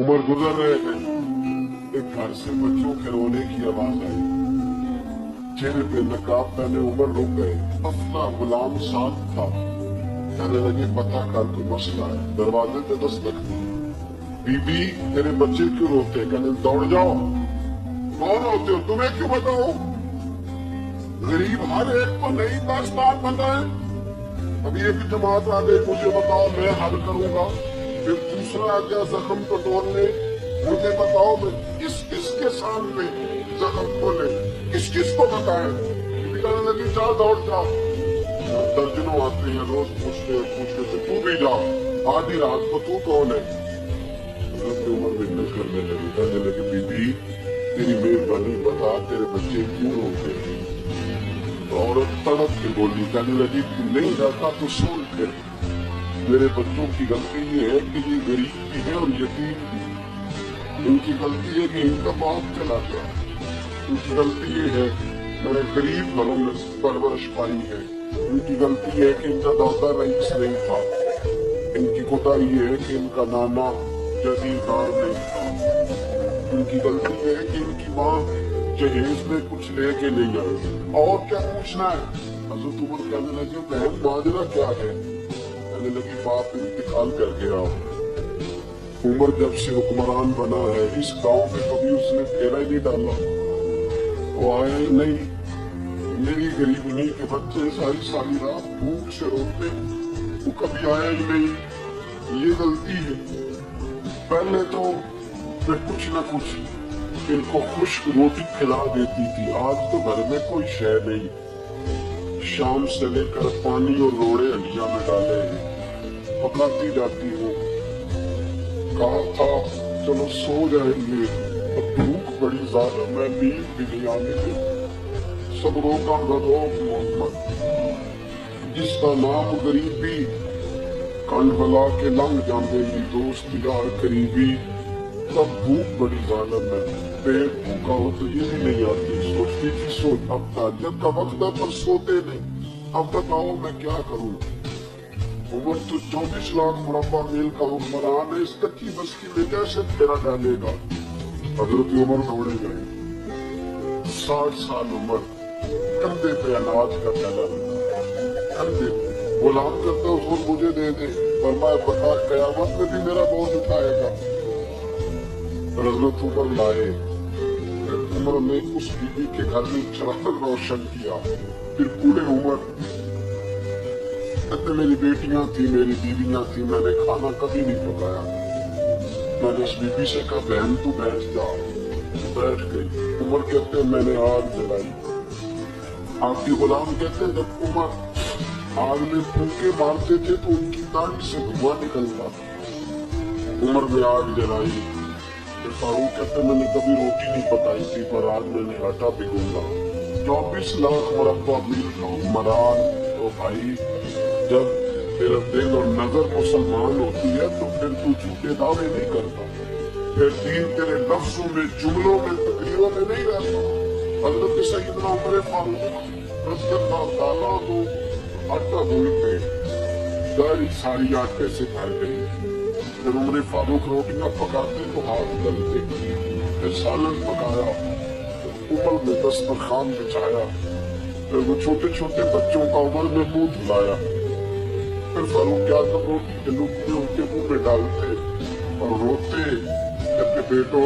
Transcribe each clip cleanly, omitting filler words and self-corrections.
उमर गुजर रहे थे, एक घर से बच्चों के रोने की आवाज आई। चेहरे पे नकाब पहने उमर रुक गए। अपना गुलाम साथ था। कहने लगे पता कर कोई मसला है। दरवाजे पे दस्तक दी। बीबी तेरे बच्चे क्यों रोते? कहने दौड़ जाओ। कौन होते हो? तुम्हें क्यों बताओ? गरीब हर एक को नई दास्तान बताए। अभी एक जमात आ गई, मुझे बताओ मैं हल करूंगा। फिर दूसरा आ गया जख्म को तोड़ने, मुझे बताओ मैं किसके सामने जख्म खोले, किस को बताए? कहने लगी जा दौड़ जा। दर्जनों आते हैं रोज पूछते थे तू भी जा, आधी रात को तू कौन है? उम्र मिन्नत करने लगी, कहने लगी बीबी तेरी मेहरबानी बता तेरे बच्चे क्यों रोते हैं? औरत तड़प के बोली, कहने लगी तू नहीं जाता तो सुन फिर। मेरे बच्चों की गलती ये है कि ये गरीब भी है और यतीम भी। इनकी गलती है कि इनका बाप चला गया। इनकी गलती ये है मैंने गरीब घरों में परवरिश पाई है। इनकी गलती है कि इनका दादा रईस नहीं था। इनकी कोताही है कि इनका नाना जदीदार नहीं था। इनकी गलती है कि इनकी माँ जहेज में कुछ लेके नहीं आई। और क्या पूछना है? हजरत उमर कहने लगे बहन माजरा क्या है? कहने लगी बाप इंतकाल कर गया। उमर जब से हुक्मरान बना है इस गांव में कभी उसने फेरा ही नहीं डाला। वो आया ही नहीं। मेरी गरीबनी के बच्चे सारी रात भूख से रोते, वो कभी आया ही नहीं। ये गलती है। पहले तो मैं कुछ न कुछ इनको खुश्क रोटी खिला देती थी। आज तो घर में कोई शय नहीं। शाम से लेकर पानी और रोड़े हंडिया में डाले हैं, पकाती जाती हूँ। कहा था चलो सो जाएंगे, अब भूख बड़ी ज्यादा, मैं नींद भी नहीं आने दी। सबरों का गदोक मोहम्मद, जिसका नाम गरीबी, कंड बला के लंघ जाते दोस्त यार करीबी। तब भूख बड़ी जालम है, पेट भूखा हो तो ये भी नहीं आती। सोचती थी सोच अब ताजब का वक्त है पर सोते नहीं। अब बताओ मैं क्या करूं? उमर तो 24 लाख मुरब्बा मील का हुक्मरान है, इस कच्ची बस्ती में कैसे फेरा डालेगा? हजरत उमर दौड़े गए। 60 साल उम्र, कंधे पे अनाज का थैला, कंधे गुलाम करते उसको मुझे दे दे, फरमाया बता कयामत में भी मेरा बोझ उठाएगा। हजरत उमर लाए। उमर ने उस बीबी के घर में चिराग रोशन किया। फिर पूरे उमर मेरी बेटियां थी, मेरी बीवियां थी, मैंने खाना कभी नहीं पकाया। मैंने उस बीबी से कहा बहन तू बैठ जा। बैठ गई। उमर कहते मैंने आग जलाई। आपकी गुलाम कहते जब उमर आग में फूंके मारते थे तो उनकी दाढ़ी से धुआं निकलता था। उमर ने आग जलाई। फारूक कहते मैंने कभी रोटी नहीं पकाई थी पर आज मैंने आटा भिगोगा। 24 लाख मुरब्बा मील का हुक्मरान। तो भाई जब तेरा दिल और नजर मुसलमान होती है तो फिर तू झूठे दावे नहीं करता, फिर दीन तेरे लफ्जों में, जुमलों में, तकरीरों में नहीं रहता। हजरत सैयदना उमर फारूक रज़ियल्लाहु ताला को आटा भूनते, दाढ़ी सारी आटे से भर गई। फिर उमर फारूक रोटियां पकाते तो हाथ गलते। फिर सालन पकाया, उमर ने दस्तरखान बिछाया। फिर वो छोटे छोटे बच्चों का उमर में मुंह धुलाया। फिर फारूक क्या कर रोटी के लुकमे उनके मुंह में डालते और रोते कहते बेटो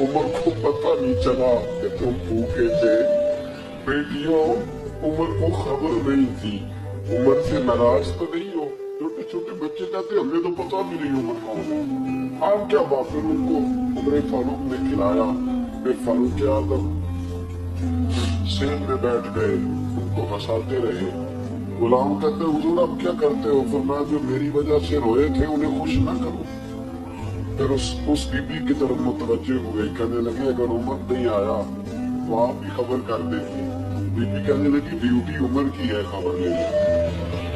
उमर को पता नहीं चला कि तुम भूखे थे। बेटियों उमर को खबर नहीं थी। उमर से नाराज तो नहीं हो? छोटे छोटे बच्चे कहते हमें तो पता भी नहीं उमर कौन है। आप क्या बात? फिर उनको उमर फारूक ने खिलाया। फिर फारूक आजम सेल में बैठ गए, उनको हंसाते रहे। गुलाम कहते हुजूर आप क्या करते हो? फरमाया जो मेरी वजह से रोए थे उन्हें खुश न करो। फिर उस बीबी की तरफ मुतवज्जे हुए, कहने लगे अगर उमर नहीं आया तो आप भी खबर कर देंगे। बीबी कहने लगी ड्यूटी उमर की है खबर लेने,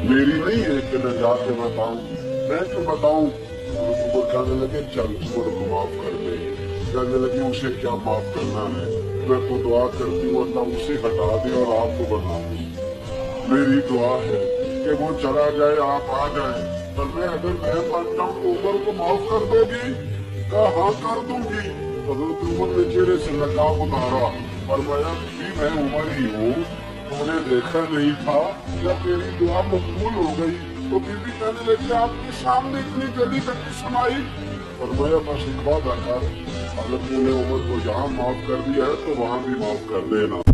मेरी नहीं है कि मैं जाके बताऊं। मैं क्यों बताऊं? उमर कहने लगे चल उमर को माफ कर दे। कहने लगे उसे क्या माफ करना है? मैं तो दुआ करती हूँ अल्लाह उसे हटा दे और आपको बना दे। मेरी दुआ है कि वो चला जाए आप आ जाए, पर मैं अगर मैं मर जाऊँ तो उमर को माफ कर दोगी? कहा हाँ कर दूंगी। हजरत उमर ने चेहरे से नकाब उतारा, फरमाया भी मैं उमर ही हूँ, तुमने देखा नहीं था, जब तेरी दुआ मकबूल हो गई तो बीबी कहने लगी आपके सामने इतनी जल्दी तक सुनाई। फरमाया बस एक बात आकर, अगर तूने उमर को यहाँ माफ कर दिया है तो वहाँ भी माफ कर देना।